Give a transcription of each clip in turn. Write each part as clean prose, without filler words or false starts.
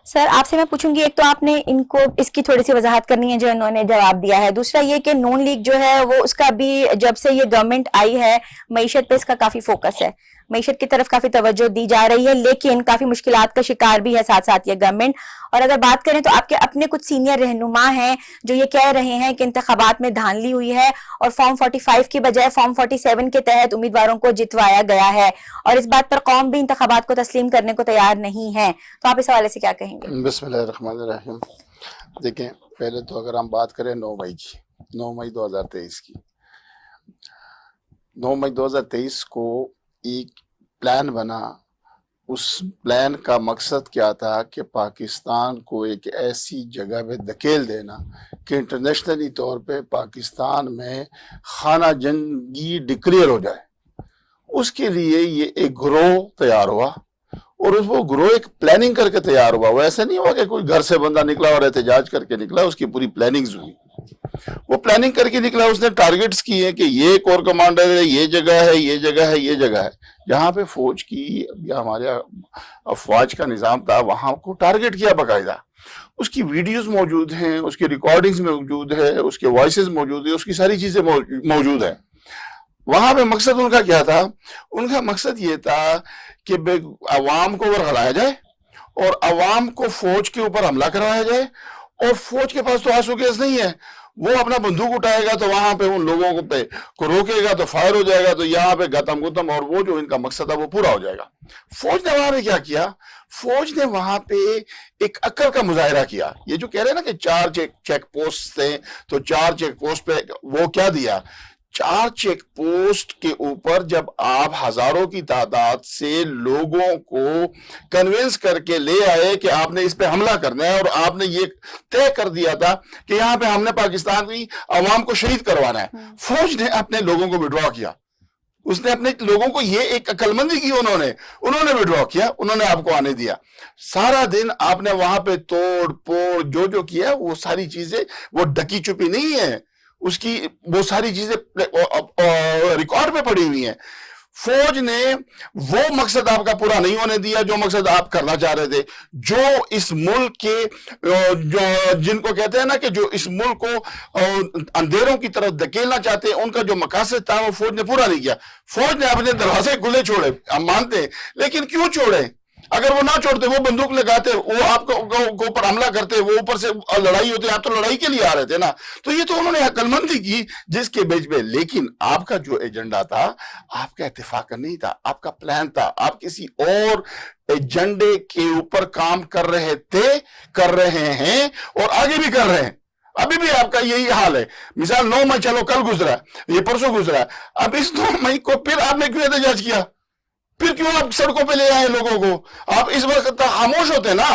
Sir आपसे मैं पूछूंगी, एक तो आपने इनको इसकी थोड़ी सी वजाहत करनी है जो इन्होंने जवाब दिया है। दूसरा ये कि नून लीग जो है वो उसका भी जब से ये गवर्नमेंट आई है मईशत पे इसका काफी फोकस है, मईशत की तरफ काफी तवज्जो दी जा रही है, लेकिन काफी मुश्किलात का शिकार भी है साथ साथ ये गवर्नमेंट। और अगर बात करें तो आपके अपने कुछ सीनियर रहनुमा हैं जो ये कह रहे हैं कि इंतखाबात में धांधली हुई है और फॉर्म 45 की बजाय फॉर्म 47 के तहत उम्मीदवारों को जितवाया गया है, और इस बात पर कौम भी इंतखाबात को तस्लीम करने को तैयार नहीं है। तो आप इस हवाले से क्या कहेंगे? बिस्मिल्लाहिर्रहमानिर्रहीम। देखें, पहले तो अगर हम बात करें 9 मई की, 9 मई 2023 की, 9 मई 2023 को एक प्लान बना। उस प्लान का मकसद क्या था कि पाकिस्तान को एक ऐसी जगह पे धकेल देना कि इंटरनेशनली तौर पे पाकिस्तान में खाना जंगी डिक्लेयर हो जाए। उसके लिए ये एक ग्रोह तैयार हुआ और वो ग्रोह एक प्लानिंग करके तैयार हुआ। वो ऐसा नहीं हुआ कि कोई घर से बंदा निकला और एहतजाज करके निकला, उसकी पूरी प्लानिंग्स हुई। वो प्लानिंग करके निकला, उसने टारगेट्स किए कि ये कोर कमांडर है, ये जगह है, ये जगह है, ये जगह है। जहां पे फौज की या हमारे अफवाज का निजाम था वहां को टारगेट किया बाकायदा। उसकी वीडियोस मौजूद हैं, उसकी रिकॉर्डिंग्स मौजूद है, उसके वॉइसेस मौजूद है, उसकी सारी चीजें मौजूद है। वहां पे मकसद उनका क्या था? उनका मकसद ये था कि अवाम को वरगलाया जाए और अवाम को फौज के ऊपर हमला करवाया जाए। और फौज के पास तो आंसू गैस नहीं है, वो अपना बंदूक उठाएगा तो वहां पे उन लोगों को रोकेगा तो फायर हो जाएगा, तो यहाँ पे गतम गुतम और वो जो इनका मकसद है वो पूरा हो जाएगा। फौज ने वहां पे क्या किया? फौज ने वहां पे एक अक्ल का मुजाहिरा किया। ये जो कह रहे हैं ना कि 4 चेक पोस्ट थे, तो 4 चेक पोस्ट पे वो क्या दिया? 4 चेक पोस्ट के ऊपर जब आप हजारों की तादाद से लोगों को कन्विंस करके ले आए कि आपने इस पे हमला करना है, और आपने ये तय कर दिया था कि यहाँ पे हमने पाकिस्तान की आवाम को शहीद करवाना है, फौज ने अपने लोगों को विड्रॉ किया। उसने अपने लोगों को ये एक अक्लमंदी की, उन्होंने विड्रॉ किया, उन्होंने आपको आने दिया। सारा दिन आपने वहां पे तोड़ फोड़ जो किया, वो सारी चीजें वो ढकी छुपी नहीं है, उसकी वो सारी चीजें रिकॉर्ड पे पड़ी हुई हैं। फौज ने वो मकसद आपका पूरा नहीं होने दिया जो मकसद आप करना चाह रहे थे। जो इस मुल्क के जो जिनको कहते हैं ना कि जो इस मुल्क को अंधेरों की तरफ धकेलना चाहते हैं, उनका जो मकसद था वो फौज ने पूरा नहीं किया। फौज ने अपने दरवाजे खुले छोड़े, हम मानते हैं, लेकिन क्यों छोड़े? अगर वो ना छोड़ते, वो बंदूक लगाते, वो आपको ऊपर हमला करते, वो ऊपर से लड़ाई होती, आप तो लड़ाई के लिए आ रहे थे ना। तो ये तो उन्होंने अक्लमंदी की जिसके बेच पे। लेकिन आपका जो एजेंडा था, आपका इत्तेफाक नहीं था, आपका प्लान था, आप किसी और एजेंडे के ऊपर काम कर रहे थे, कर रहे हैं और आगे भी कर रहे हैं। अभी भी आपका यही हाल है। मिसाल 9 मई चलो कल गुजरा, ये परसों गुजरा, अब इस 9 मई को फिर आपने क्यों एहतजाज किया? फिर क्यों आप सड़कों पे ले आए लोगों को? आप इस वक्त खामोश होते ना,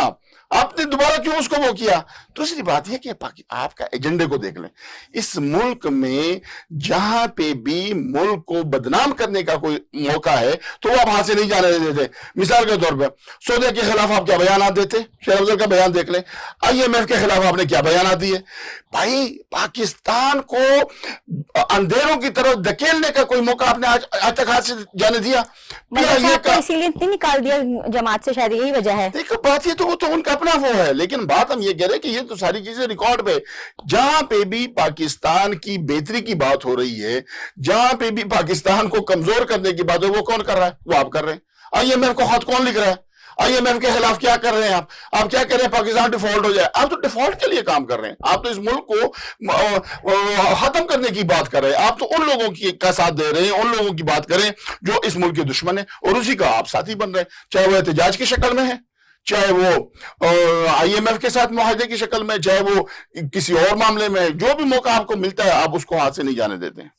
आपने दोबारा क्यों उसको वो किया? दूसरी बात यह कि आपका एजेंडे को देख लें। इस मुल्क में जहां पे भी मुल्क को बदनाम करने का कोई मौका है तो वो आप हाथ से नहीं जाने देते। मिसाल के तौर पर सऊदी के खिलाफ आप क्या बयान देते? शेर अफजल का बयान देख लें। IMF के खिलाफ आपने क्या बयान दिए? भाई, पाकिस्तान को अंधेरों की तरफ धकेलने का कोई मौका आपने आज तक हाथ से जाने दिया? इसीलिए नहीं निकाल दिया जमात से, शायद यही वजह है। देखो, बात ये तो वो तो उनका अपना वो है, लेकिन बात हम ये कह रहे हैं कि ये तो सारी चीजें रिकॉर्ड पे, जहां पे भी पाकिस्तान की बेहतरी की बात हो रही है, जहां पे भी पाकिस्तान को कमजोर करने की बात है, वो कौन कर रहा है? वो आप कर रहे हैं। IMF को खत कौन लिख रहा है? IMF के खिलाफ क्या कर रहे हैं आप क्या कह रहे हैं? पाकिस्तान डिफॉल्ट हो जाए। आप तो डिफॉल्ट के लिए काम कर रहे हैं, आप तो इस मुल्क को खत्म करने की बात कर रहे हैं। आप तो उन लोगों का साथ दे रहे हैं, उन लोगों की बात करें जो इस मुल्क के दुश्मन है, और उसी का आप साथी बन रहे हैं, चाहे वो एहतजाज की शक्ल में है, चाहे वो IMF के साथ मुआहदे की शक्ल में, चाहे वो किसी और मामले में। जो भी मौका आपको मिलता है आप उसको हाथ से नहीं जाने देते हैं।